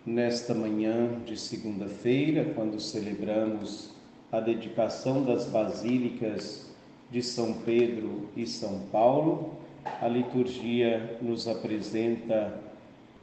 nesta manhã de segunda-feira, quando celebramos a dedicação das basílicas de São Pedro e São Paulo, a liturgia nos apresenta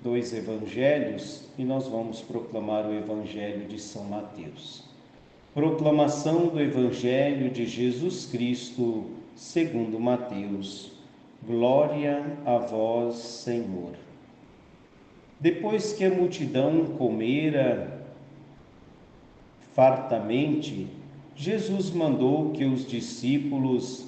dois evangelhos e nós vamos proclamar o evangelho de São Mateus. Proclamação do evangelho de Jesus Cristo, segundo Mateus. Glória a vós, Senhor. Depois que a multidão comera fartamente, Jesus mandou que os discípulos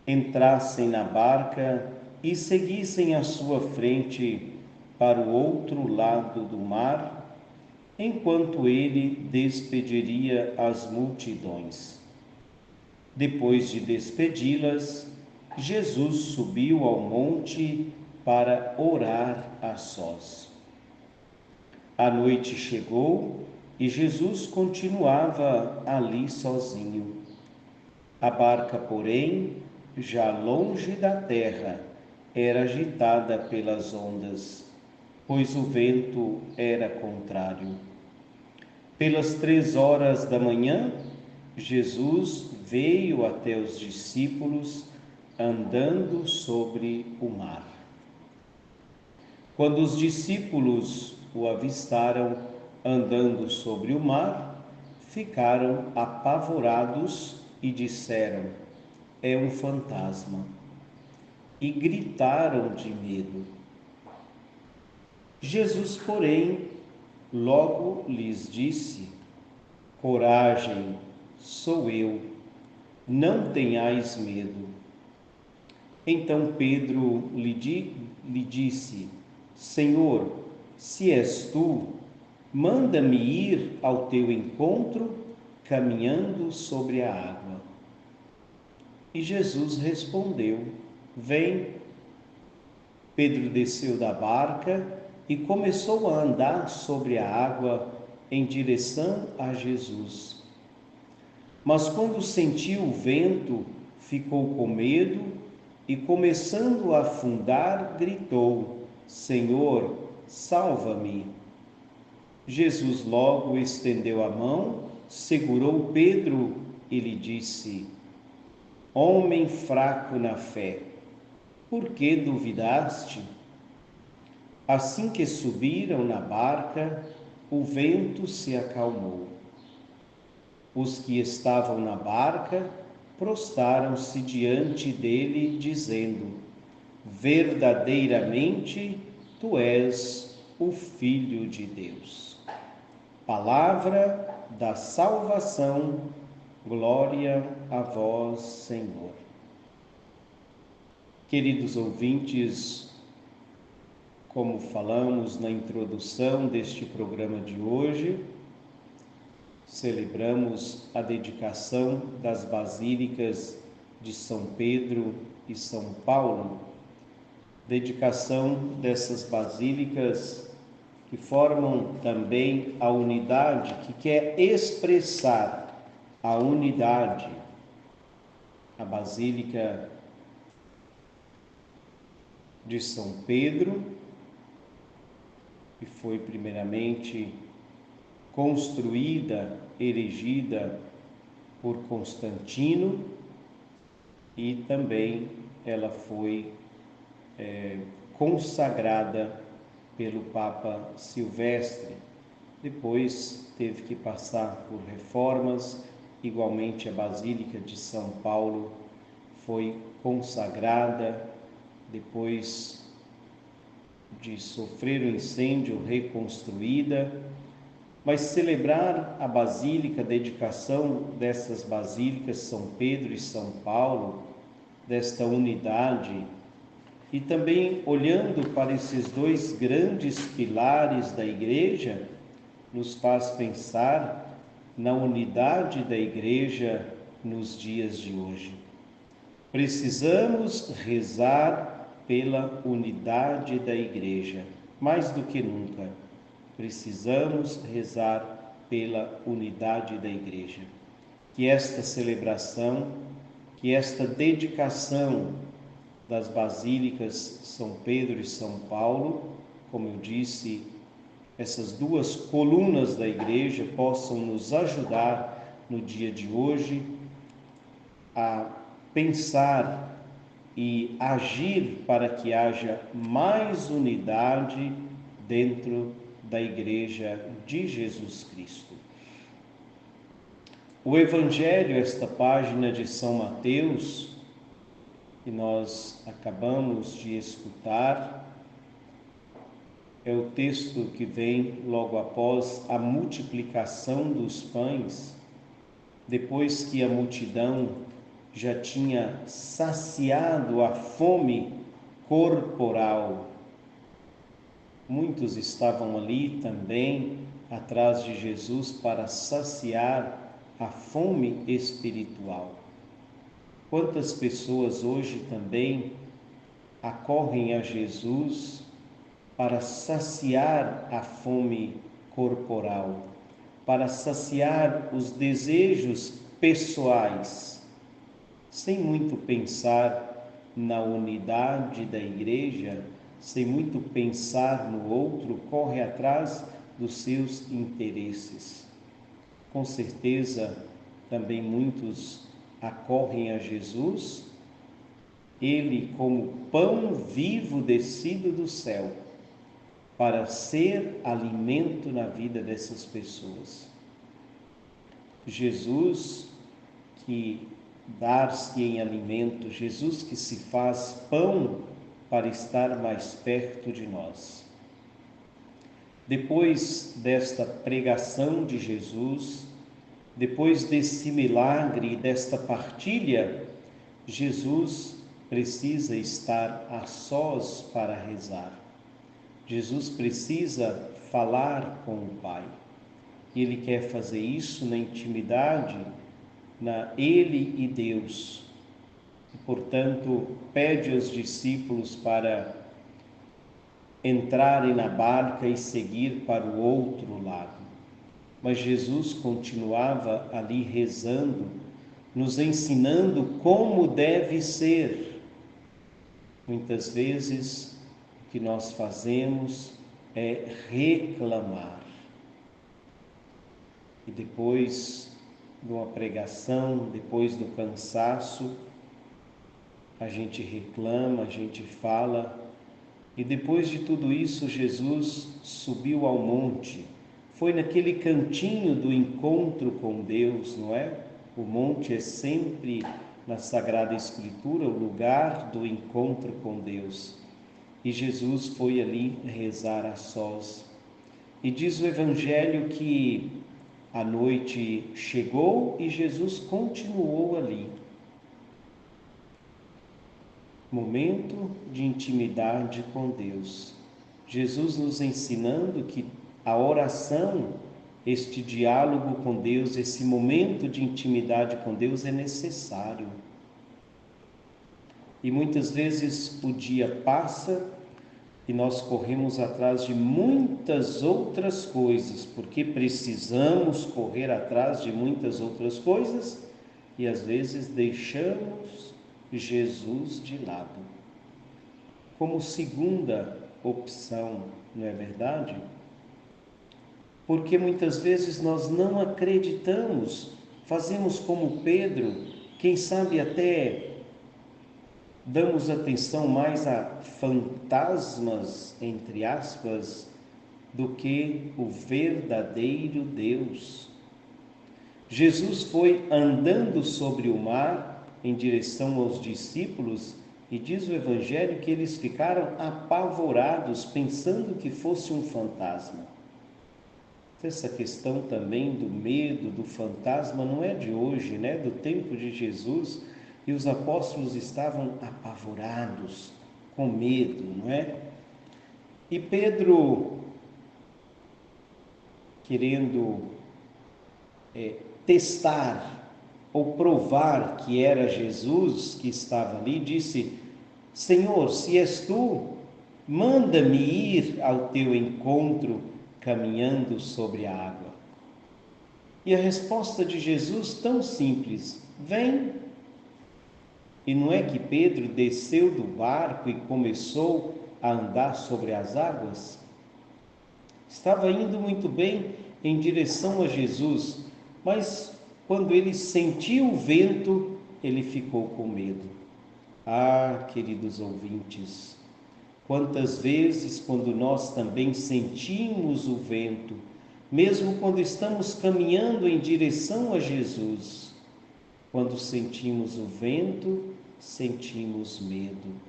entrassem na barca e seguissem à sua frente para o outro lado do mar, enquanto ele despediria as multidões. Depois de despedi-las, Jesus subiu ao monte para orar a sós. A noite chegou e Jesus continuava ali sozinho. A barca, porém, já longe da terra, era agitada pelas ondas, pois o vento era contrário. Pelas 3 horas da manhã, Jesus veio até os discípulos andando sobre o mar. Quando os discípulos o avistaram andando sobre o mar, ficaram apavorados e disseram: "É um fantasma", e gritaram de medo. Jesus, porém, logo lhes disse: "Coragem, sou eu, não tenhais medo." Então Pedro lhe disse: "Senhor, se és tu, manda-me ir ao teu encontro caminhando sobre a água." E Jesus respondeu: "Vem." Pedro desceu da barca e começou a andar sobre a água em direção a Jesus. Mas quando sentiu o vento, ficou com medo e, começando a afundar, gritou: "Senhor, salva-me." Jesus logo estendeu a mão, segurou Pedro e lhe disse: "Homem fraco na fé, por que duvidaste?" Assim que subiram na barca, o vento se acalmou. Os que estavam na barca prostraram-se diante dele, dizendo: "Verdadeiramente, tu és o Filho de Deus." Palavra da salvação, glória a vós, Senhor. Queridos ouvintes, como falamos na introdução deste programa de hoje, celebramos a dedicação das basílicas de São Pedro e São Paulo, dedicação dessas basílicas que formam também a unidade, que quer expressar a unidade. A Basílica de São Pedro, que foi primeiramente construída, erigida por Constantino, e também ela foi consagrada pelo Papa Silvestre. Depois teve que passar por reformas. Igualmente a Basílica de São Paulo foi consagrada, depois de sofrer o incêndio, reconstruída. Mas celebrar a Basílica, a dedicação dessas basílicas, São Pedro e São Paulo, desta unidade, e também olhando para esses dois grandes pilares da Igreja, nos faz pensar na unidade da Igreja nos dias de hoje. Precisamos rezar pela unidade da Igreja, mais do que nunca. Precisamos rezar pela unidade da Igreja. Que esta celebração, que esta dedicação das basílicas São Pedro e São Paulo, como eu disse, essas duas colunas da igreja possam nos ajudar no dia de hoje a pensar e agir para que haja mais unidade dentro da Igreja de Jesus Cristo. O Evangelho, esta página de São Mateus, que nós acabamos de escutar, é o texto que vem logo após a multiplicação dos pães, depois que a multidão já tinha saciado a fome corporal. Muitos estavam ali também atrás de Jesus para saciar a fome espiritual. Quantas pessoas hoje também acorrem a Jesus para saciar a fome corporal, para saciar os desejos pessoais, sem muito pensar na unidade da igreja, sem muito pensar no outro, corre atrás dos seus interesses. Com certeza, também muitos acorrem a Jesus, ele como pão vivo descido do céu, para ser alimento na vida dessas pessoas. Jesus que dar-se em alimento, Jesus que se faz pão para estar mais perto de nós. Depois desta pregação de Jesus, depois desse milagre, desta partilha, Jesus precisa estar a sós para rezar. Jesus precisa falar com o Pai. Ele quer fazer isso na intimidade, Ele e Deus. E, portanto, pede aos discípulos para entrarem na barca e seguir para o outro lado. Mas Jesus continuava ali rezando, nos ensinando como deve ser. Muitas vezes, o que nós fazemos é reclamar. E depois de uma pregação, depois do cansaço, a gente reclama, a gente fala. E depois de tudo isso, Jesus subiu ao monte. Foi naquele cantinho do encontro com Deus, não é? O monte é sempre, na Sagrada Escritura, o lugar do encontro com Deus. E Jesus foi ali rezar a sós. E diz o Evangelho que a noite chegou e Jesus continuou ali. Momento de intimidade com Deus. Jesus nos ensinando que a oração, este diálogo com Deus, esse momento de intimidade com Deus é necessário. E muitas vezes o dia passa e nós corremos atrás de muitas outras coisas, porque precisamos correr atrás de muitas outras coisas e às vezes deixamos Jesus de lado. Como segunda opção, não é verdade? Porque muitas vezes nós não acreditamos, fazemos como Pedro, quem sabe até damos atenção mais a fantasmas, entre aspas, do que o verdadeiro Deus. Jesus foi andando sobre o mar em direção aos discípulos e diz o Evangelho que eles ficaram apavorados, pensando que fosse um fantasma. Essa questão também do medo, do fantasma, não é de hoje, né? Do tempo de Jesus, e os apóstolos estavam apavorados, com medo, não é? E Pedro, querendo testar ou provar que era Jesus que estava ali, disse: Senhor, se és tu, manda-me ir ao teu encontro caminhando sobre a água. E a resposta de Jesus tão simples: vem. E não é que Pedro desceu do barco e começou a andar sobre as águas? Estava indo muito bem em direção a Jesus, mas quando ele sentiu o vento, ele ficou com medo. Ah, queridos ouvintes, quantas vezes, quando nós também sentimos o vento, mesmo quando estamos caminhando em direção a Jesus, quando sentimos o vento, sentimos medo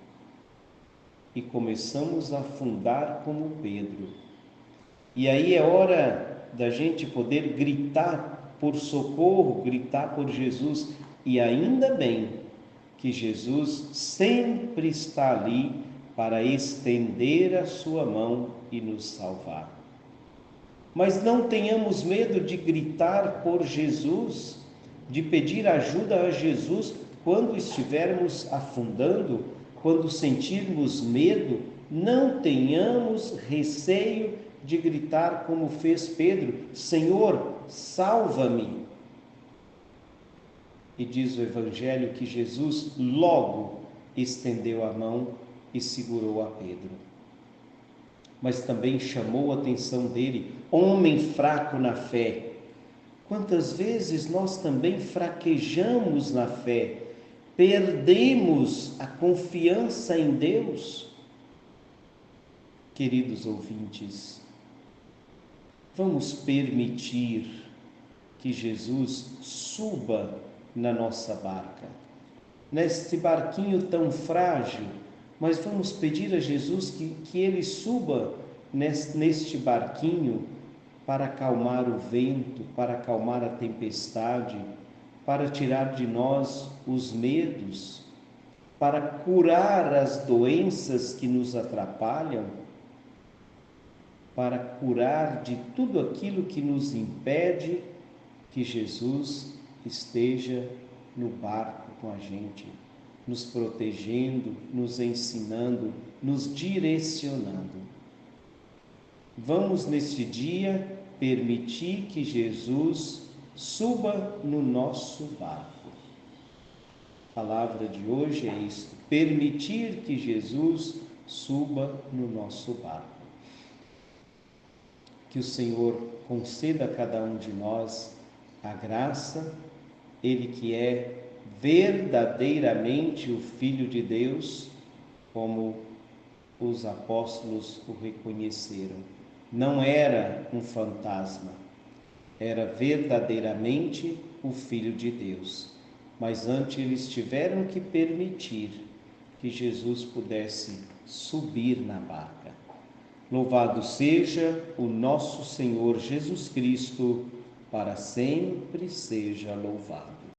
e começamos a afundar como Pedro. E aí é hora da gente poder gritar por socorro, gritar por Jesus, e ainda bem que Jesus sempre está ali para estender a sua mão e nos salvar. Mas não tenhamos medo de gritar por Jesus, de pedir ajuda a Jesus quando estivermos afundando, quando sentirmos medo. Não tenhamos receio de gritar como fez Pedro: Senhor, salva-me. E diz o Evangelho que Jesus logo estendeu a mão e segurou a Pedro. Mas também chamou a atenção dele: homem fraco na fé. Quantas vezes nós também fraquejamos na fé, perdemos a confiança em Deus? Queridos ouvintes, vamos permitir que Jesus suba na nossa barca, neste barquinho tão frágil, mas vamos pedir a Jesus que Ele suba neste barquinho para acalmar o vento, para acalmar a tempestade, para tirar de nós os medos, para curar as doenças que nos atrapalham, para curar de tudo aquilo que nos impede que Jesus esteja no barco com a gente, nos protegendo, nos ensinando, nos direcionando. Vamos neste dia permitir que Jesus suba no nosso barco. A palavra de hoje é isto: permitir que Jesus suba no nosso barco. Que o Senhor conceda a cada um de nós a graça, Ele que é verdadeiramente o Filho de Deus, como os apóstolos o reconheceram. Não era um fantasma, era verdadeiramente o Filho de Deus. Mas antes eles tiveram que permitir que Jesus pudesse subir na barca. Louvado seja o nosso Senhor Jesus Cristo, para sempre seja louvado.